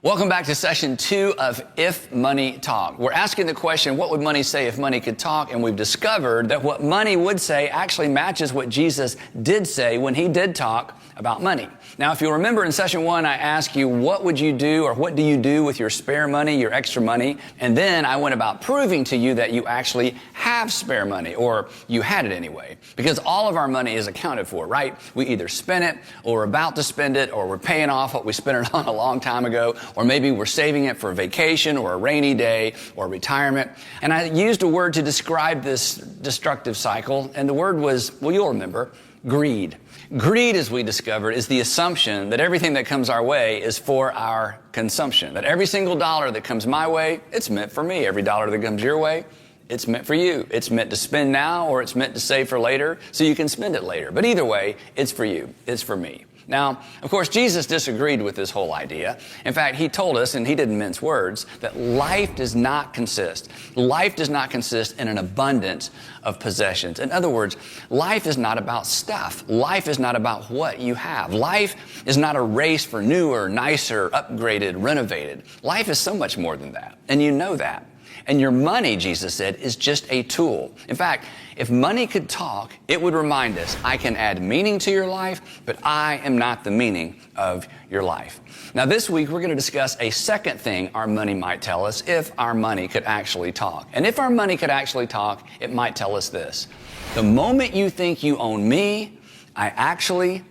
Welcome back to session 2 of If Money Talk. We're asking the question, what would money say if money could talk? And we've discovered that what money would say actually matches what Jesus did say when he did talk about money. Now, if you'll remember in session 1, I asked you, what would you do or what do you do with your spare money, your extra money? And then I went about proving to you that you actually have spare money, or you had it anyway. Because all of our money is accounted for, right? We either spend it, or we're about to spend it, or we're paying off what we spent it on a long time ago, or maybe we're saving it for a vacation or a rainy day or retirement. And I used a word to describe this destructive cycle, and the word was, well, you'll remember, greed. Greed, as we discovered, is the assumption that everything that comes our way is for our consumption. That every single dollar that comes my way, it's meant for me. Every dollar that comes your way, it's meant for you. It's meant to spend now, or it's meant to save for later so you can spend it later. But either way, it's for you. It's for me. Now, of course, Jesus disagreed with this whole idea. In fact, he told us, and he didn't mince words, that life does not consist in an abundance of possessions. In other words, life is not about stuff. Life is not about what you have. Life is not a race for newer, nicer, upgraded, renovated. Life is so much more than that, and you know that. And your money, Jesus said, is just a tool. In fact, if money could talk, it would remind us, I can add meaning to your life, but I am not the meaning of your life. Now, this week, we're going to discuss a second thing our money might tell us if our money could actually talk. And if our money could actually talk, it might tell us this. The moment you think you own me, I actually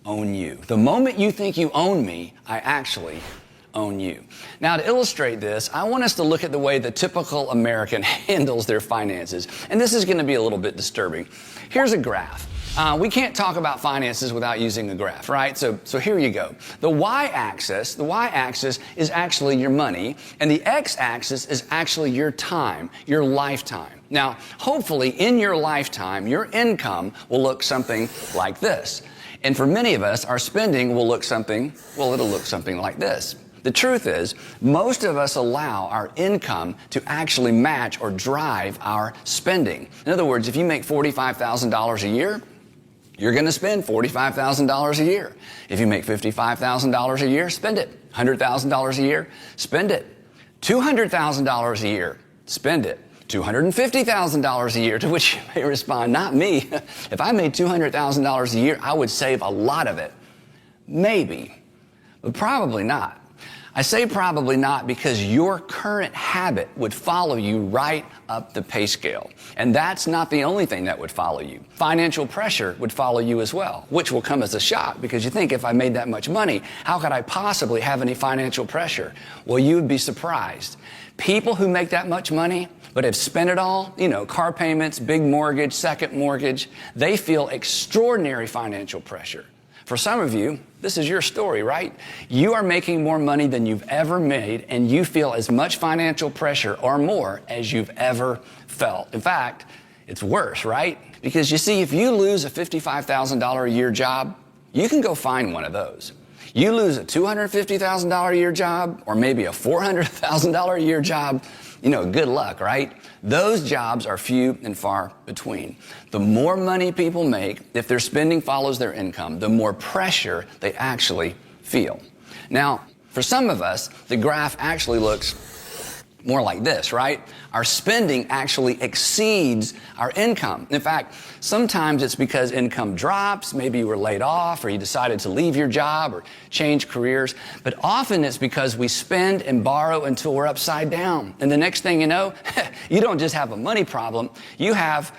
own you. The moment you think you own me, I actually own you. Now, to illustrate this, I want us to look at the way the typical American handles their finances. And this is going to be a little bit disturbing. Here's a graph. We can't talk about finances without using a graph, right? So here you go. The y-axis is actually your money, and the x-axis is actually your time, your lifetime. Now, hopefully, in your lifetime, your income will look something like this. And for many of us, our spending will look something, well, it'll look something like this. The truth is, most of us allow our income to actually match or drive our spending. In other words, if you make $45,000 a year, you're going to spend $45,000 a year. If you make $55,000 a year, spend it. $100,000 a year, spend it. $200,000 a year, spend it. $250,000 a year, to which you may respond, not me. If I made $200,000 a year, I would save a lot of it. Maybe, but probably not. I say probably not because your current habit would follow you right up the pay scale. And that's not the only thing that would follow you. Financial pressure would follow you as well, which will come as a shock because you think, if I made that much money, how could I possibly have any financial pressure? Well, you would be surprised. People who make that much money but have spent it all, car payments, big mortgage, second mortgage, they feel extraordinary financial pressure. For some of you, this is your story, right? You are making more money than you've ever made, and you feel as much financial pressure or more as you've ever felt. In fact, it's worse, right? Because you see, if you lose a $55,000 a year job, you can go find one of those. You lose a $250,000 a year job, or maybe a $400,000 a year job, good luck, right? Those jobs are few and far between. The more money people make, if their spending follows their income, the more pressure they actually feel. Now, for some of us, the graph actually looks more like this, right? Our spending actually exceeds our income. In fact, sometimes it's because income drops, maybe you were laid off or you decided to leave your job or change careers, but often it's because we spend and borrow until we're upside down. And the next thing you know, you don't just have a money problem, you have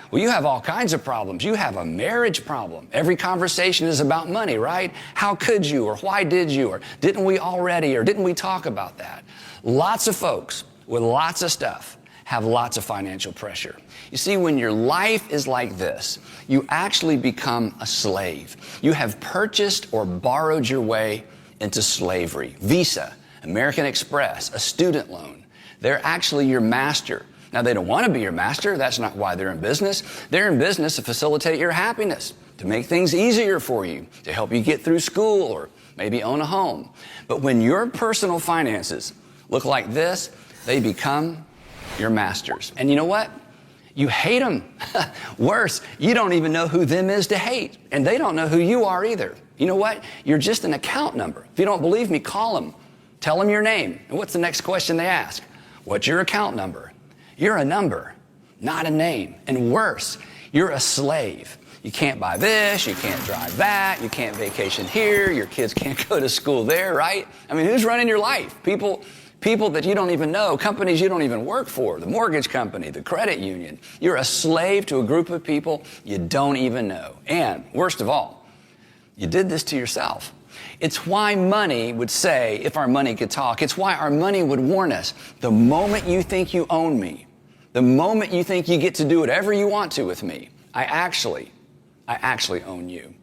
all kinds of problems. You have a marriage problem. Every conversation is about money, right? How could you, or why did you, or didn't we already, or didn't we talk about that? Lots of folks with lots of stuff have lots of financial pressure. You see, when your life is like this, you actually become a slave. You have purchased or borrowed your way into slavery. Visa, American Express, a student loan. They're actually your master. Now, they don't want to be your master. That's not why they're in business. They're in business to facilitate your happiness, to make things easier for you, to help you get through school or maybe own a home. But when your personal finances look like this, they become your masters. And you know what? You hate them. Worse, you don't even know who them is to hate. And they don't know who you are either. You know what? You're just an account number. If you don't believe me, call them. Tell them your name. And what's the next question they ask? What's your account number? You're a number, not a name. And worse, you're a slave. You can't buy this, you can't drive that, you can't vacation here, your kids can't go to school there, right? I mean, who's running your life? People that you don't even know, companies you don't even work for, the mortgage company, the credit union. You're a slave to a group of people you don't even know. And worst of all, you did this to yourself. It's why money would say, if our money could talk, it's why our money would warn us, the moment you think you own me, the moment you think you get to do whatever you want to with me, I actually own you.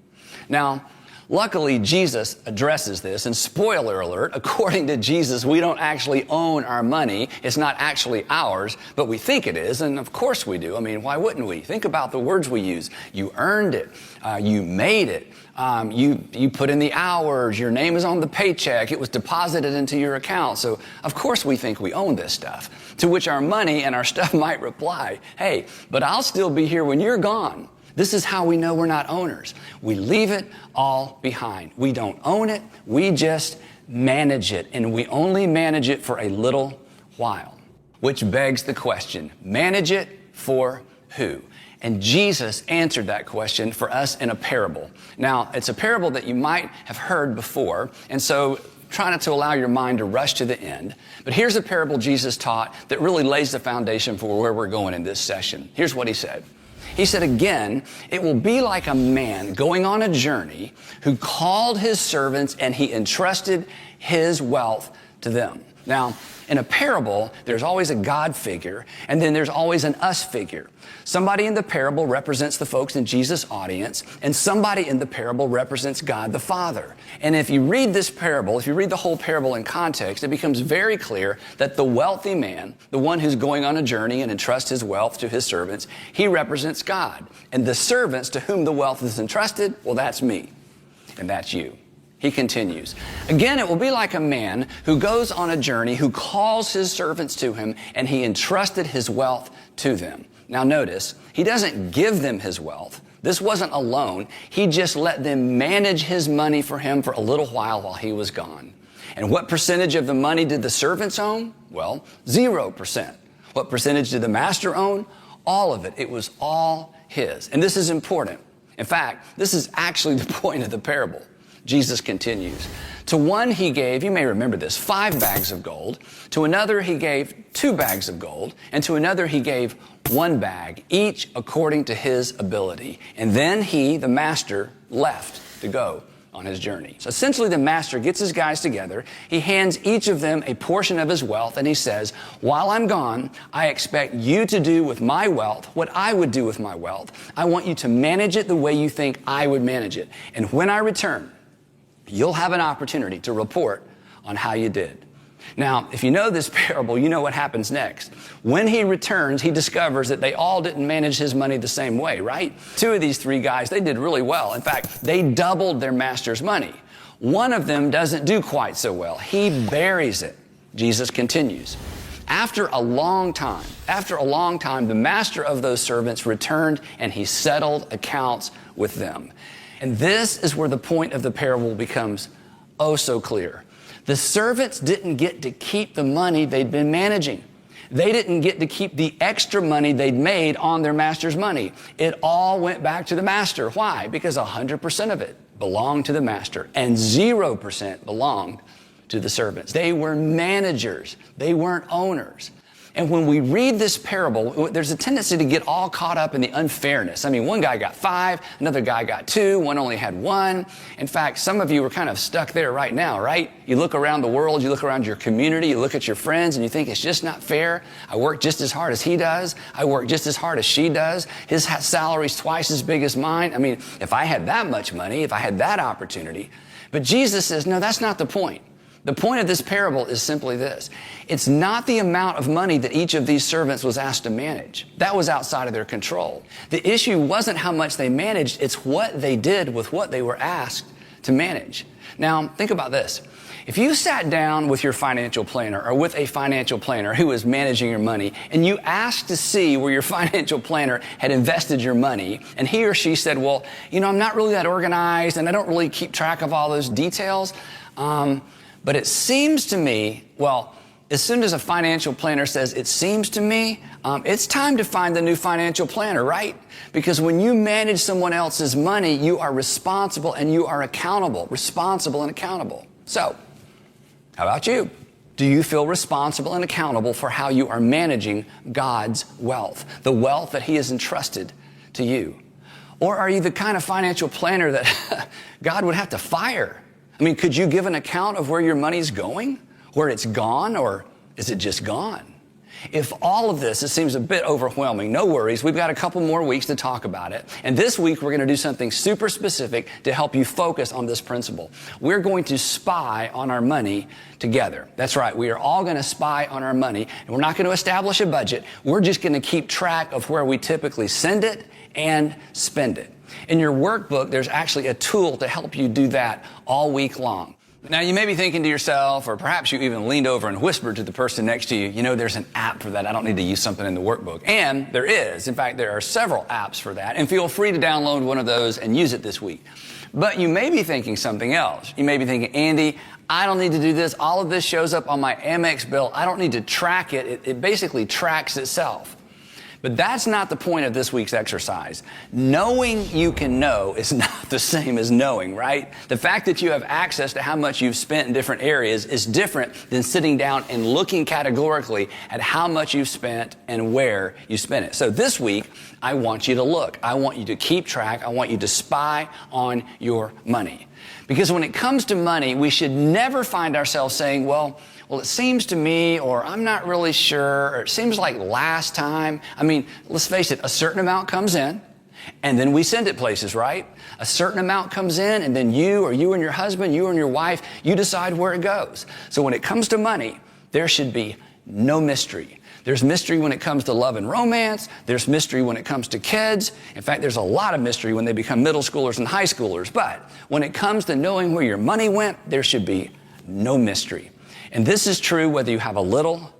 Now, luckily, Jesus addresses this, and spoiler alert, according to Jesus, we don't actually own our money. It's not actually ours, but we think it is, and of course we do. I mean, why wouldn't we? Think about the words we use. You earned it. You made it. You put in the hours. Your name is on the paycheck. It was deposited into your account. So, of course, we think we own this stuff, to which our money and our stuff might reply, hey, but I'll still be here when you're gone. This is how we know we're not owners. We leave it all behind. We don't own it. We just manage it. And we only manage it for a little while. Which begs the question, manage it for who? And Jesus answered that question for us in a parable. Now, it's a parable that you might have heard before. And so try not to allow your mind to rush to the end. But here's a parable Jesus taught that really lays the foundation for where we're going in this session. Here's what he said. He said, again, it will be like a man going on a journey who called his servants and he entrusted his wealth to them. Now, in a parable, there's always a God figure, and then there's always an us figure. Somebody in the parable represents the folks in Jesus' audience, and somebody in the parable represents God the Father. And if you read this parable, if you read the whole parable in context, it becomes very clear that the wealthy man, the one who's going on a journey and entrusts his wealth to his servants, he represents God. And the servants to whom the wealth is entrusted, well, that's me, and that's you. He continues, again, it will be like a man who goes on a journey, who calls his servants to him, and he entrusted his wealth to them. Now notice, he doesn't give them his wealth. This wasn't a loan. He just let them manage his money for him for a little while he was gone. And what percentage of the money did the servants own? Well, 0%. What percentage did the master own? All of it. It was all his. And this is important. In fact, this is actually the point of the parable. Jesus continues. To one he gave, you may remember this, 5 bags of gold. To another he gave 2 bags of gold. And to another he gave 1 bag, each according to his ability. And then he, the master, left to go on his journey. So essentially the master gets his guys together. He hands each of them a portion of his wealth. And he says, while I'm gone, I expect you to do with my wealth what I would do with my wealth. I want you to manage it the way you think I would manage it. And when I return, you'll have an opportunity to report on how you did. Now, if you know this parable, you know what happens next. When he returns, he discovers that they all didn't manage his money the same way, right? 2 of these 3 guys, they did really well. In fact, they doubled their master's money. One of them doesn't do quite so well. He buries it. Jesus continues. After a long time, the master of those servants returned and he settled accounts with them. And this is where the point of the parable becomes oh so clear. The servants didn't get to keep the money they'd been managing. They didn't get to keep the extra money they'd made on their master's money. It all went back to the master. Why? Because 100% of it belonged to the master and 0% belonged to the servants. They were managers. They weren't owners. And when we read this parable, there's a tendency to get all caught up in the unfairness. I mean, one guy got 5, another guy got 2, one only had 1. In fact, some of you are kind of stuck there right now, right? You look around the world, you look around your community, you look at your friends, and you think it's just not fair. I work just as hard as he does. I work just as hard as she does. His salary's twice as big as mine. I mean, if I had that much money, if I had that opportunity. But Jesus says, no, that's not the point. The point of this parable is simply this. It's not the amount of money that each of these servants was asked to manage. That was outside of their control. The issue wasn't how much they managed, it's what they did with what they were asked to manage. Now, think about this. If you sat down with your financial planner or with a financial planner who is managing your money and you asked to see where your financial planner had invested your money and he or she said, well, you know, I'm not really that organized and I don't really keep track of all those details, But it seems to me, well, as soon as a financial planner says, it seems to me, it's time to find the new financial planner, right? Because when you manage someone else's money, you are responsible and you are accountable. Responsible and accountable. So, how about you? Do you feel responsible and accountable for how you are managing God's wealth, the wealth that He has entrusted to you? Or are you the kind of financial planner that God would have to fire? I mean, could you give an account of where your money's going? Where it's gone, or is it just gone? If all of this, it seems a bit overwhelming, no worries. We've got a couple more weeks to talk about it. And this week, we're going to do something super specific to help you focus on this principle. We're going to spy on our money together. That's right. We are all going to spy on our money, and we're not going to establish a budget. We're just going to keep track of where we typically send it and spend it. In your workbook, there's actually a tool to help you do that all week long. Now, you may be thinking to yourself, or perhaps you even leaned over and whispered to the person next to you, you know, there's an app for that. I don't need to use something in the workbook. And there is. In fact, there are several apps for that. And feel free to download one of those and use it this week. But you may be thinking something else. You may be thinking, Andy, I don't need to do this. All of this shows up on my Amex bill. I don't need to track it. It basically tracks itself. But that's not the point of this week's exercise. Knowing you can know is not the same as knowing, right? The fact that you have access to how much you've spent in different areas is different than sitting down and looking categorically at how much you've spent and where you spent it. So this week, I want you to look. I want you to keep track. I want you to spy on your money. Because when it comes to money, we should never find ourselves saying, well, it seems to me, or I'm not really sure, or it seems like last time. I mean, let's face it, a certain amount comes in, and then we send it places, right? A certain amount comes in, and then you and your husband, you and your wife, you decide where it goes. So when it comes to money, there should be no mystery. There's mystery when it comes to love and romance. There's mystery when it comes to kids. In fact, there's a lot of mystery when they become middle schoolers and high schoolers. But when it comes to knowing where your money went, there should be no mystery. And this is true whether you have a little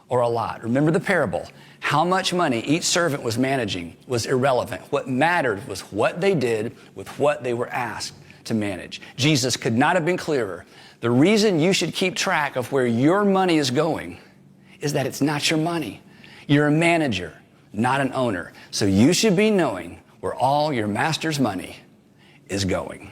or a lot. Remember the parable. How much money each servant was managing was irrelevant. What mattered was what they did with what they were asked to manage. Jesus could not have been clearer. The reason you should keep track of where your money is going is that it's not your money. You're a manager, not an owner. So you should be knowing where all your master's money is going.